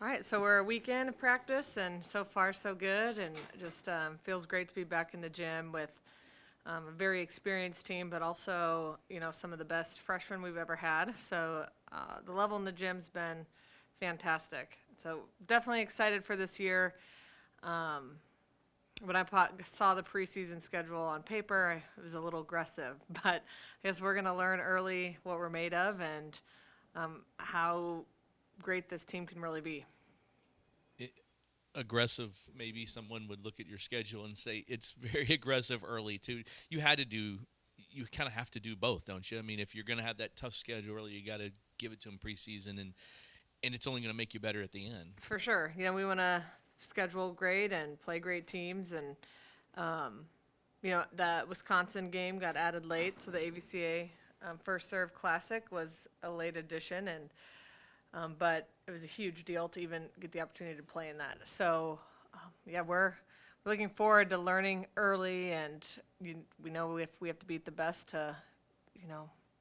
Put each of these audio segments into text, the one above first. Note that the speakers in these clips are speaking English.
All right, so we're a weekend of practice, and so far so good, and just feels great to be back in the gym with a very experienced team, but also some of the best freshmen we've ever had. So the level in the gym's been fantastic. So definitely excited for this year. Um, when saw the preseason schedule on paper, it was a little aggressive, but I guess we're going to learn early what we're made of and how great this team can really be. Aggressive, maybe someone would look at your schedule and say it's very aggressive early too. You kind of have to do both, don't you? I mean, if you're going to have that tough schedule early, you got to give it to them preseason, and it's only going to make you better at the end. For sure. We want to schedule great and play great teams. And, that Wisconsin game got added late. So the AVCA First Serve Classic was a late addition. But it was a huge deal to even get the opportunity to play in that. So, we're looking forward to learning early. And we know if we have to beat the best to,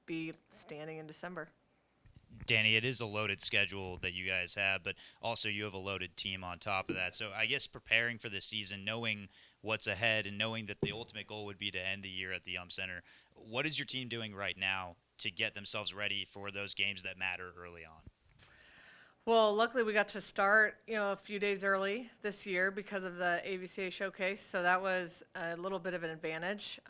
be standing in December. Danny, it is a loaded schedule that you guys have, but also you have a loaded team on top of that. So I guess preparing for the season, knowing what's ahead and knowing that the ultimate goal would be to end the year at the Center, what is your team doing right now to get themselves ready for those games that matter early on? Well, luckily we got to start, a few days early this year because of the AVCA showcase. So that was a little bit of an advantage.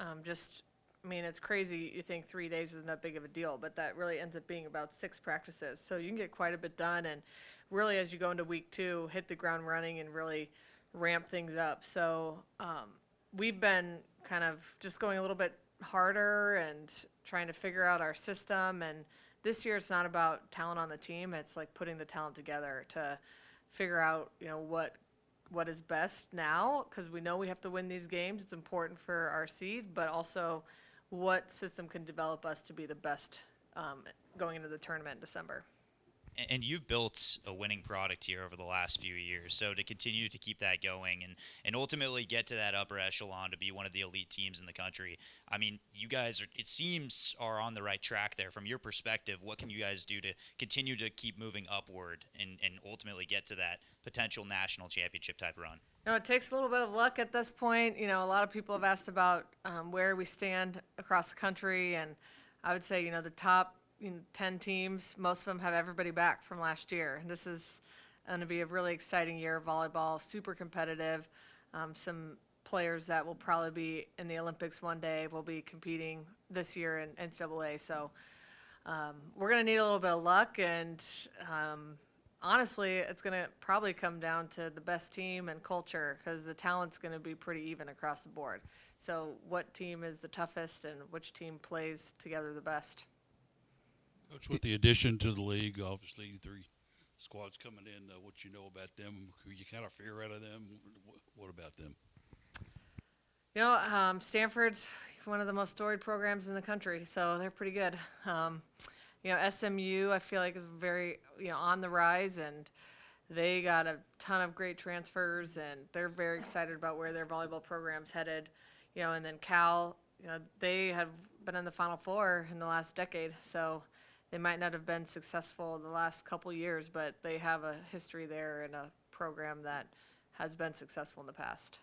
It's crazy. You think 3 days isn't that big of a deal, but that really ends up being about 6 practices. So you can get quite a bit done. And really, as you go into week 2, hit the ground running and really ramp things up. So we've been kind of just going a little bit harder and trying to figure out our system. And this year it's not about talent on the team. It's like putting the talent together to figure out, what is best now, because we know we have to win these games. It's important for our seed, but also what system can develop us to be the best going into the tournament in December. And you've built a winning product here over the last few years. So to continue to keep that going and ultimately get to that upper echelon to be one of the elite teams in the country, I mean, you guys, it seems, are on the right track there. From your perspective, what can you guys do to continue to keep moving upward and ultimately get to that potential national championship type run? It takes a little bit of luck at this point. A lot of people have asked about where we stand across the country, and I would say, the top 10 teams, most of them have everybody back from last year. This is going to be a really exciting year of volleyball, super competitive. Some players that will probably be in the Olympics one day will be competing this year in NCAA. So we're going to need a little bit of luck, and honestly, it's going to probably come down to the best team and culture, because the talent's going to be pretty even across the board. So what team is the toughest and which team plays together the best? Coach, with the addition to the league, obviously 3 squads coming in, what you know about them, who you kind of fear out of them, what about them? Stanford's one of the most storied programs in the country, so they're pretty good. SMU, I feel like, is very, on the rise, and they got a ton of great transfers, and they're very excited about where their volleyball program's headed. And then Cal, they have been in the Final Four in the last decade, so they might not have been successful the last couple years, but they have a history there and a program that has been successful in the past.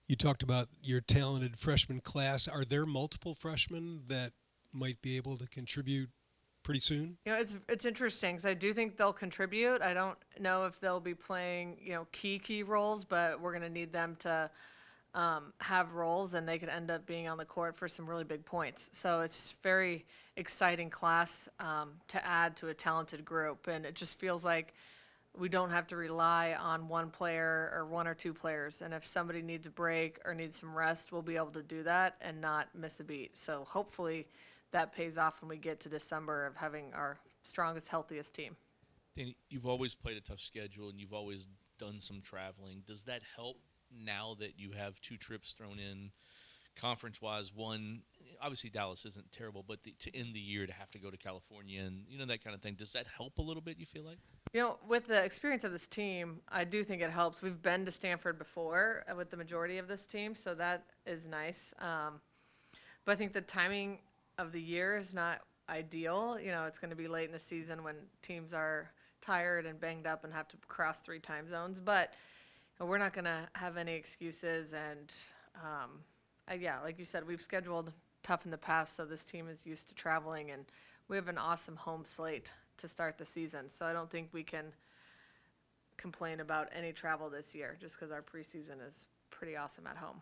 You talked about your talented freshman class. Are there multiple freshmen that might be able to contribute pretty soon? It's interesting, because I do think they'll contribute. I don't know if they'll be playing, key roles, but we're going to need them to have roles, and they could end up being on the court for some really big points. So it's very exciting class to add to a talented group, and it just feels like we don't have to rely on one player or 1 or 2 players. And if somebody needs a break or needs some rest, we'll be able to do that and not miss a beat. So hopefully that pays off when we get to December of having our strongest, healthiest team. Danny, you've always played a tough schedule, and you've always done some traveling. Does that help now that you have 2 trips thrown in conference-wise? One, obviously Dallas isn't terrible, but to end the year to have to go to California and that kind of thing, does that help a little bit, you feel like? With the experience of this team, I do think it helps. We've been to Stanford before with the majority of this team, so that is nice. But I think the timing of the year is not ideal. It's going to be late in the season when teams are tired and banged up and have to cross 3 time zones. But we're not going to have any excuses. And yeah, like you said, we've scheduled tough in the past, so this team is used to traveling, and we have an awesome home slate to start the season. So I don't think we can complain about any travel this year just because our preseason is pretty awesome at home.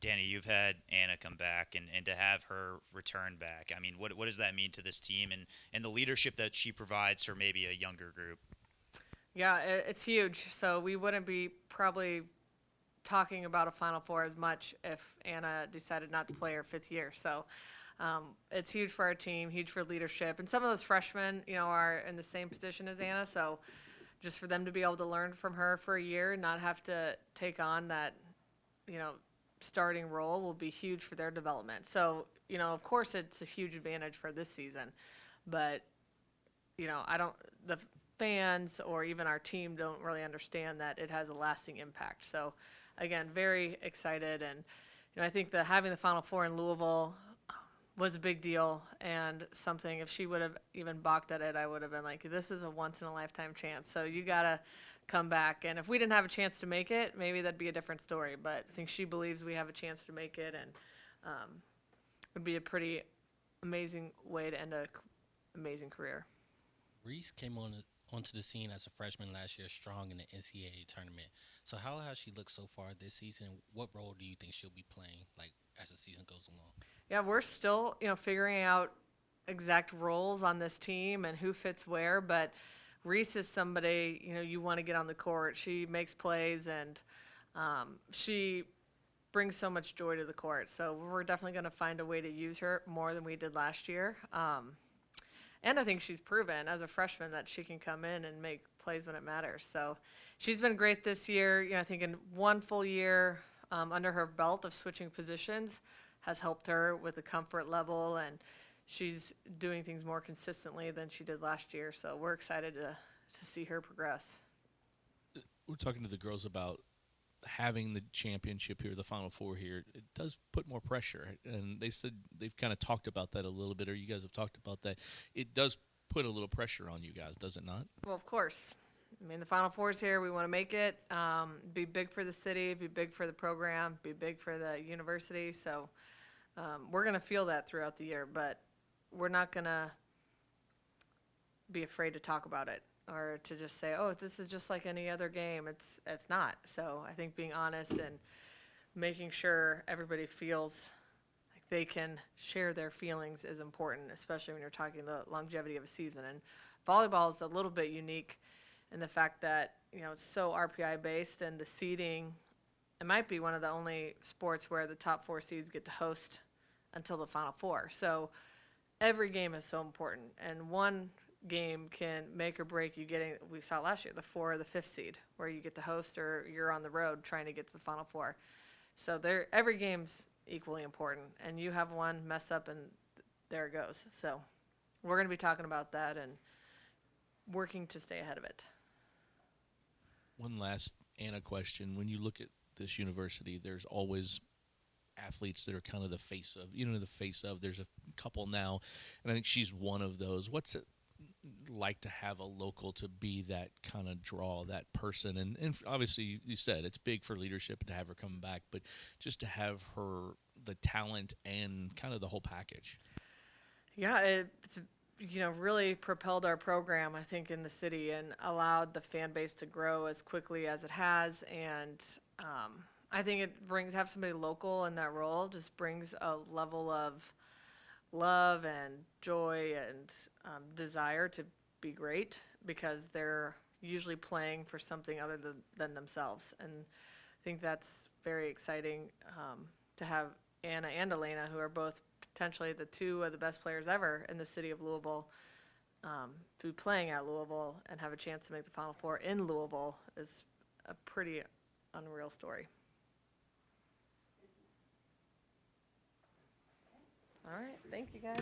Dani, you've had Anna come back, and to have her return back, I mean, what does that mean to this team and the leadership that she provides for maybe a younger group? Yeah, it's huge. So we wouldn't be probably talking about a Final Four as much if Anna decided not to play her 5th year. So it's huge for our team, huge for leadership. And some of those freshmen, are in the same position as Anna. So just for them to be able to learn from her for a year and not have to take on that, starting role will be huge for their development. So, of course it's a huge advantage for this season, but, the fans or even our team don't really understand that it has a lasting impact. So again, very excited. And, I think that having the Final Four in Louisville was a big deal, and something, if she would have even balked at it, I would have been like, this is a once in a lifetime chance. So you got to come back. And if we didn't have a chance to make it, maybe that'd be a different story. But I think she believes we have a chance to make it, and it would be a pretty amazing way to end an amazing career. Reese came onto the scene as a freshman last year, strong in the NCAA tournament. So how has she looked so far this season? What role do you think she'll be playing, as the season goes along? Yeah, we're still, figuring out exact roles on this team and who fits where, but Reese is somebody, you want to get on the court. She makes plays, and she brings so much joy to the court. So we're definitely going to find a way to use her more than we did last year. And I think she's proven as a freshman that she can come in and make plays when it matters. So she's been great this year. I think in one full year under her belt of switching positions has helped her with the comfort level, and she's doing things more consistently than she did last year. So we're excited to see her progress. We're talking to the girls about having the championship here, the Final Four here. It does put more pressure, and they said they've kind of talked about that a little bit, or you guys have talked about that. It does put a little pressure on you guys, does it not? Well, of course. I mean, the Final Four's here. We want to make it. Be big for the city, be big for the program, be big for the university. So we're going to feel that throughout the year, but we're not going to be afraid to talk about it or to just say, oh, this is just like any other game. It's not. So I think being honest and making sure everybody feels like they can share their feelings is important, especially when you're talking the longevity of a season. And volleyball is a little bit unique in the fact that, it's so RPI based, and the seeding, it might be one of the only sports where the top 4 seeds get to host until the Final Four. So every game is so important, and one game can make or break you getting, we saw last year, the 4 or the 5th seed, where you get to host or you're on the road trying to get to the Final Four. So every game's equally important, and you have one mess up and there it goes. So we're going to be talking about that and working to stay ahead of it. One last Anna question. When you look at this university, there's always athletes that are kind of the face of, there's a couple now, and I think she's one of those. What's it like to have a local to be that kind of draw, that person? And obviously you said it's big for leadership to have her come back, but just to have her, the talent and kind of the whole package. Yeah, it's really propelled our program, I think, in the city, and allowed the fan base to grow as quickly as it has. And I think it have somebody local in that role just brings a level of love and joy and desire to be great, because they're usually playing for something other than themselves. And I think that's very exciting to have Anna and Elena, who are both potentially the 2 of the best players ever in the city of Louisville, to be playing at Louisville and have a chance to make the Final Four in Louisville is a pretty unreal story. All right, thank you guys.